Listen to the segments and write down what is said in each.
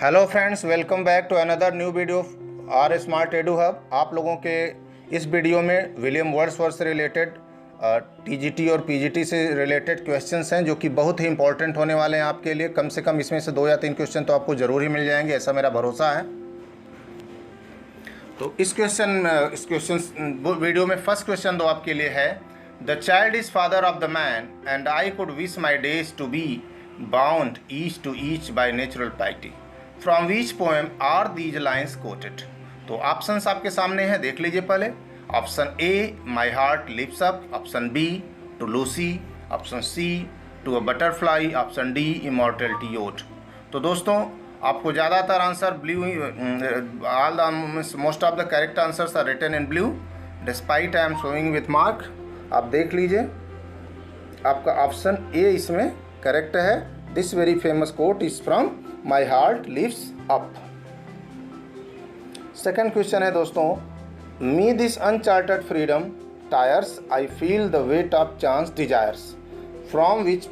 Hello friends, welcome back to another new video R smart edu hub. आप लोगों के इस वीडियो में विलियम वर्ड्सवर्थ से रिलेटेड टीजीटी और पीजीटी से रिलेटेड क्वेश्चंस हैं जो कि बहुत ही इंपॉर्टेंट होने वाले हैं आपके लिए। कम से कम इसमें से 2 या 3 क्वेश्चन तो आपको ज़रूर ही मिल जाएंगे, ऐसा मेरा भरोसा है। तो इस क्वेश्चन वीडियो में फर्स्ट क्वेश्चन तो आपके लिए है, the child is father of the man and I could wish my days to be bound each to each by natural piety. From which poem are these lines quoted. तो options आपके सामने हैं, देख लीजिए पहले। Option A, my heart leaps up. Option B, to Lucy. Option C, to a butterfly. Option D, immortality ode. तो दोस्तों आपको ज़्यादातर answer blue, all the most of the correct answers are written in blue despite I am showing with mark. आप देख लीजिए, आपका option A इसमें correct है। This very famous quote is from my heart lifts up. Second question है दोस्तों, me this uncharted freedom tires I feel the weight of chance desires. From which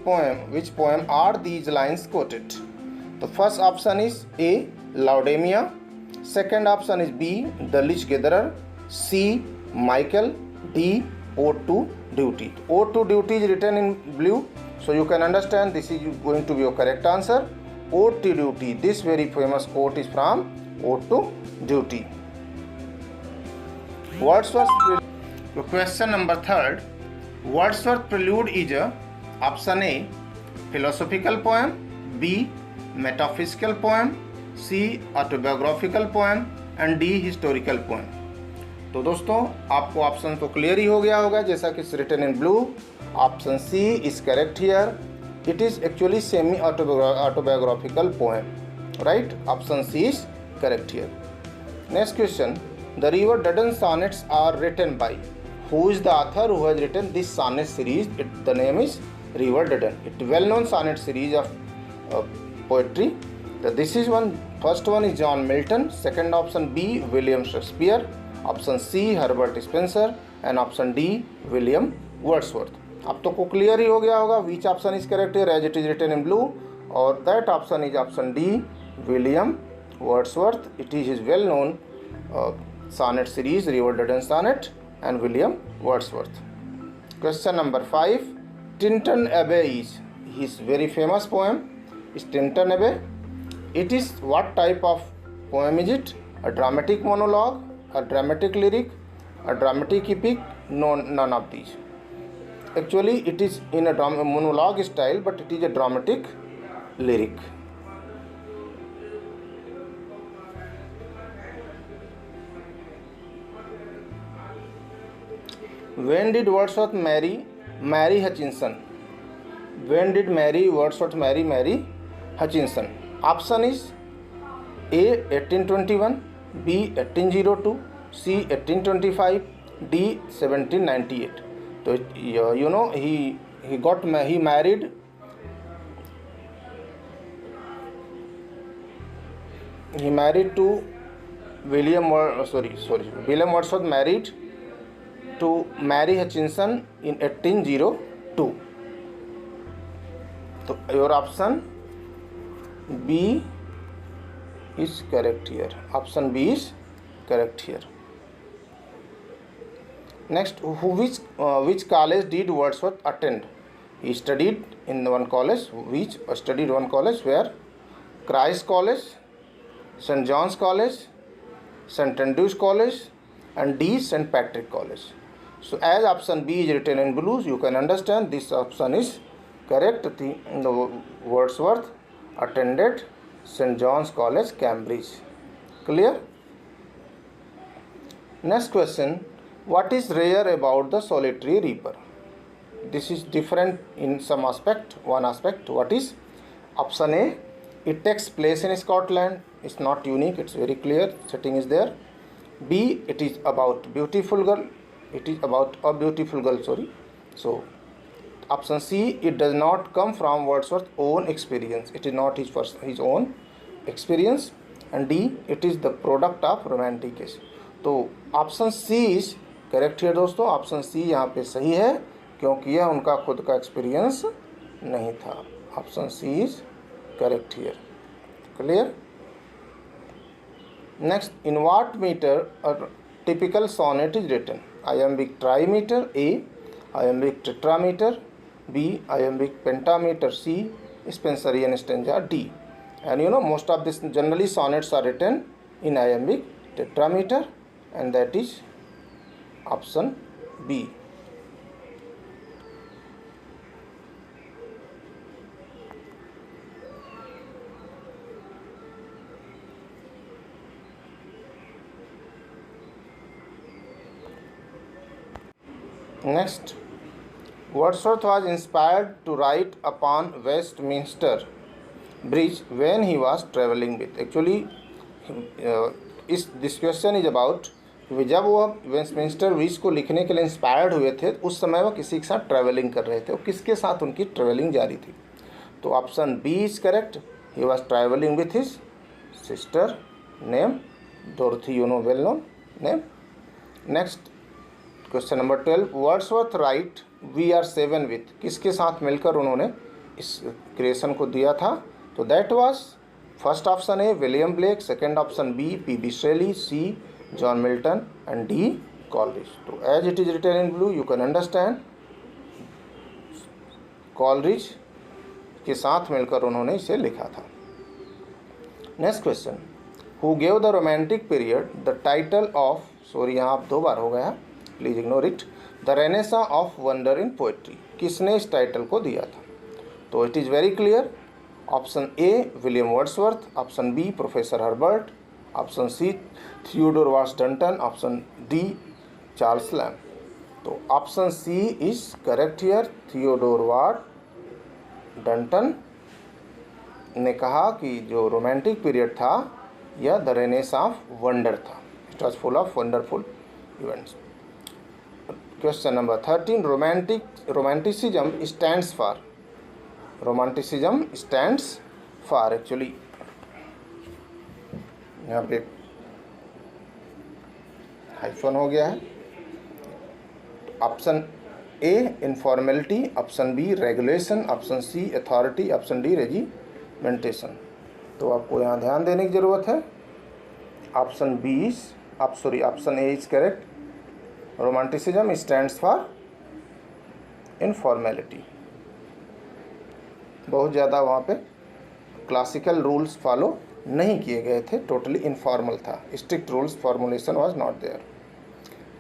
poem are these lines quoted. तो first option is A, लाउडेमिया। Second option is B, the leech gatherer. C, Michael. D, ode to duty. Ode to duty is written in blue, so you can understand this is going to be your correct answer. Ode to Duty. This very famous quote is from Ode to Duty. Wordsworth. Question number 3. Wordsworth Prelude is a option A, philosophical poem. B, metaphysical poem. C, autobiographical poem. And D, historical poem. तो दोस्तों आपको option तो clear ही हो गया होगा, जैसा कि written in blue. Option C is correct here. It is actually semi autobiographical poem, right. Option C is correct here. Next question, the river Duddon sonnets are written by. Who is the author who has written this sonnet series? The name is river Duddon. It well known sonnet series of poetry. This is one. First one is John Milton. Second option B, William Shakespeare. Option C, Herbert Spencer. And option D, William Wordsworth. अब तो को clear ही हो गया होगा which option is correct here as it is written in blue, और that option is option D, William Wordsworth. It is well known sonnet series, river Dudden sonnet and William Wordsworth. Question number 5, Tintern Abbey is his very famous poem is Tintern Abbey. It is what type of poem is it? A dramatic monologue, a dramatic lyric, a dramatic epic? No, none of these. Actually it is in a monologue style, but it is a dramatic lyric. When did Wordsworth marry Mary Hutchinson? When did Wordsworth marry Mary Hutchinson? Option is A, 1821, B, 1802, C, 1825, D, 1798. So you know he married to William Wordsworth married to Mary Hutchinson in 1802. So your option B is correct here. Option B is correct here. Next, which college did Wordsworth attend? He studied in one college. Studied one college where? Christ College, St. John's College, St. Andrews College, and D, St. Patrick College. So as option B is written in blue, you can understand this option is correct. The Wordsworth attended St. John's College, Cambridge. Clear? Next question, what is rare about the solitary reaper? This is different in some aspect. One aspect, what is? Option A, it takes place in Scotland. It's not unique, it's very clear, setting is there. B, it is about beautiful girl. It is about a beautiful girl, sorry. So option C, it does not come from Wordsworth's own experience. It is not his own experience. And D, it is the product of romanticism. तो option C is correct है दोस्तों। Option C यहाँ पे सही है क्योंकि यह उनका खुद का एक्सपीरियंस नहीं था। Option C is correct here. Clear? Next, in what meter a typical sonnet is written? Iambic trimeter A, iambic tetrameter B, iambic pentameter C, Spenserian stanza D. And you know, most of this generally sonnets are written in iambic tetrameter, and that is option B. Next, Wordsworth was inspired to write upon Westminster Bridge when he was traveling with. Actually, this question is about जब वो Westminster bridge को लिखने के लिए inspired हुए थे उस समय वो किसी के साथ ट्रैवलिंग कर रहे थे और किसके साथ उनकी ट्रैवलिंग जारी थी. तो option B is correct. He was travelling with his sister name Dorothy, you know well known name. Next, question number 12. Wordsworth write we are seven with, किसके साथ मिलकर उन्होंने इस क्रिएशन को दिया था? तो that was first option A William Blake, second option B P Shelley, C John Milton and D Coleridge. तो as it is written in blue you can understand Coleridge के साथ मिलकर उन्होंने इसे लिखा था. Next question, who gave the romantic period the title of, sorry यहाँ आप 2 बार हो गया, please ignore it, the renaissance of wonder in poetry, किसने इस टाइटल को दिया था? तो it is very clear. Option A William Wordsworth, option B professor Herbert, option C Theodore Watts Dunton, option D Charles Lamb. तो option C is correct here. Theodore Watts Dunton ने कहा कि जो रोमांटिक पीरियड था यह the renaissance of wonder था. It was full of wonderful events. Question number 13. Romanticism stands for, romanticism stands for, actually यहाँ पे हाइफन हो गया है. ऑप्शन ए इनफॉर्मेलिटी, option B regulation, option C authority, option D regimentation. तो आपको यहाँ ध्यान देने की ज़रूरत है. Option B is option A is correct. Romanticism stands for informality. बहुत ज़्यादा वहाँ पे क्लासिकल रूल्स फॉलो नहीं किए गए थे, टोटली इनफॉर्मल था. Strict rules formulation was not there.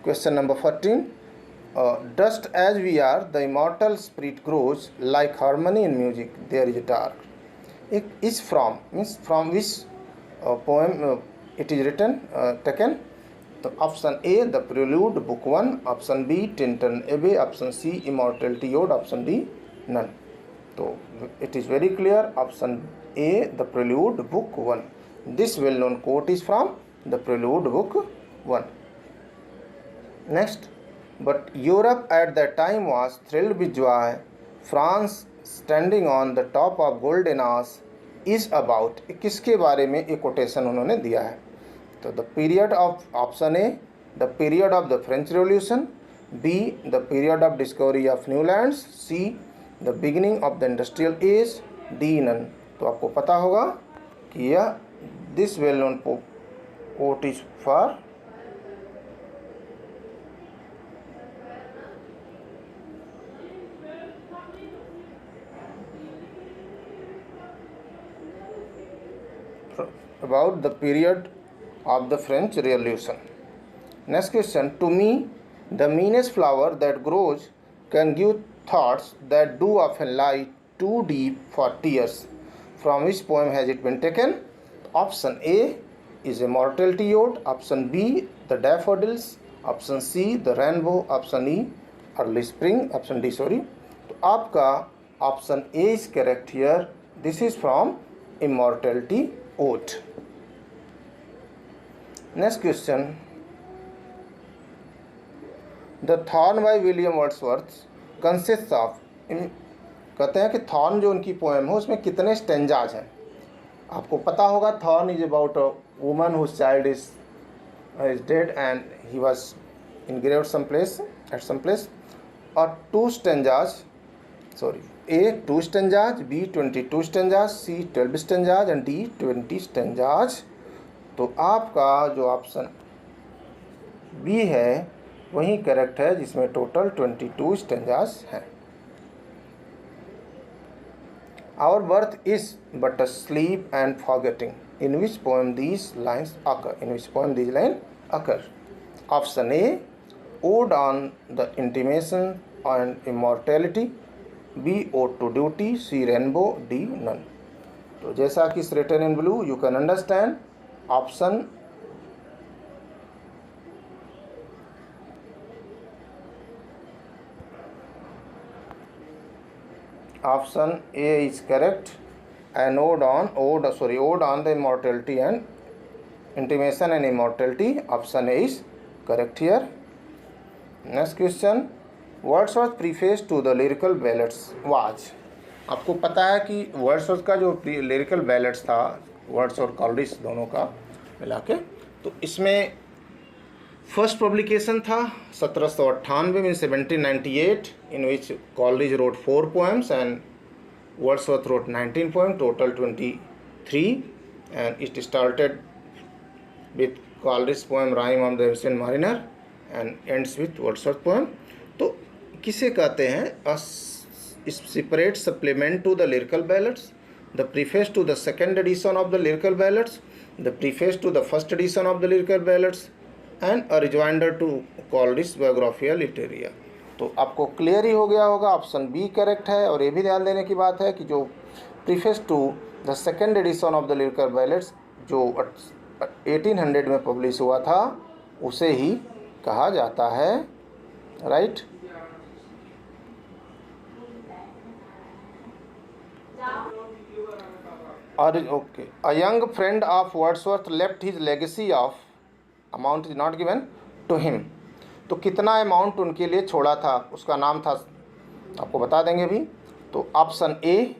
Question number 14. Dust as we are the immortal spirit grows like harmony in music there is dark. एक is from means from which poem it is written taken? तो option A the prelude book 1, option B Tintern Abbey, option C immortality ode, option D none. तो it is very clear, option A the prelude book 1. This well known quote is from the prelude book 1. Next, but Europe at that time was thrilled with joy. France standing on the top of golden hours is about, किसके बारे में एक quotation उन्होंने दिया है? तो the period of, option A the period of the French revolution, B the period of discovery of new lands, C the beginning of the industrial age, D none. तो आपको पता होगा कि यह this well known quote is for about the period of the French Revolution. Next question, to me the meanest flower that grows can give thoughts that do often lie too deep for tears. From which poem has it been taken? Option A is Immortality Ode, option B the Daffodils, option C the Rainbow, option E Early Spring, option D sorry. तो आपका option A is correct here. This is from Immortality Ode. Next question, the Thorn by William Wordsworth consists of, कहते हैं कि thorn जो उनकी poem है उसमें कितने स्टेंजाज हैं? आपको पता होगा thorn is about a woman whose child is dead and he was engraved some place at some place. और 2 stanzas, sorry, A 2 stanzas, B 22 stanzas, C 12 stanzas and D 20 stanzas. तो आपका जो ऑप्शन बी है वही correct है, जिसमें total 22 stanzas हैं। Our birth is but a sleep and forgetting. In which poem these lines occur? In which poem these lines occur? Option A, Ode on the Intimation and Immortality. B, Ode to Duty. C, Rainbow. D, None. तो जैसा कि written in blue, you can understand. Option A is correct. An ode on the immortality and intimation and immortality. Option A is correct here. Next question. Wordsworth preface to the lyrical ballads was. आपको पता है कि Wordsworth का जो lyrical ballads था, words और Coleridge दोनों का मिला के, तो इसमें फर्स्ट पब्लिकेशन था 1798 में, 1798, in which Coleridge wrote 4 poems and Wordsworth wrote 19 poems, total 23, and it started with Coleridge's poem Rime of the Ancient Mariner and ends with Wordsworth poem. तो किसे कहते हैं? A separate supplement to the lyrical ballads, the preface to the second edition of the lyrical ballads, the preface to the first edition of the lyrical ballads, and a rejoinder to Coleridge Biographia Literaria. तो आपको clear ही हो गया होगा, option B correct है। और ये भी ध्यान देने की बात है कि जो preface to the second edition of the lyrical ballads जो 1800 में पब्लिश हुआ था उसे ही कहा जाता है, राइट। और okay, a young friend of Wordsworth left his legacy of amount is not given to him. तो कितना अमाउंट उनके लिए छोड़ा था, उसका नाम था, आपको बता देंगे भी। तो option A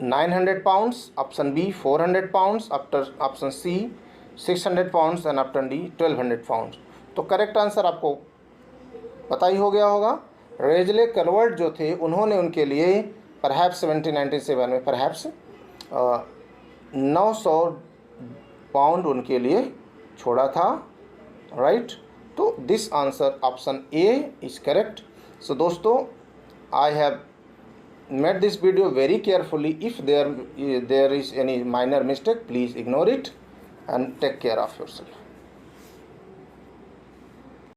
900 pounds, option B 400 pounds, option C 600 pounds and option D 1200 pounds. तो करेक्ट आंसर आपको पता ही हो गया होगा। रेजले कलवर्ट जो थे उन्होंने उनके लिए परहैप्स 1797 में परहैप्स 900 पाउंड उनके लिए छोड़ा था, राइट। तो this answer option A is correct. So दोस्तों, I have made this video very carefully. If there is any minor mistake, please ignore it and take care of yourself.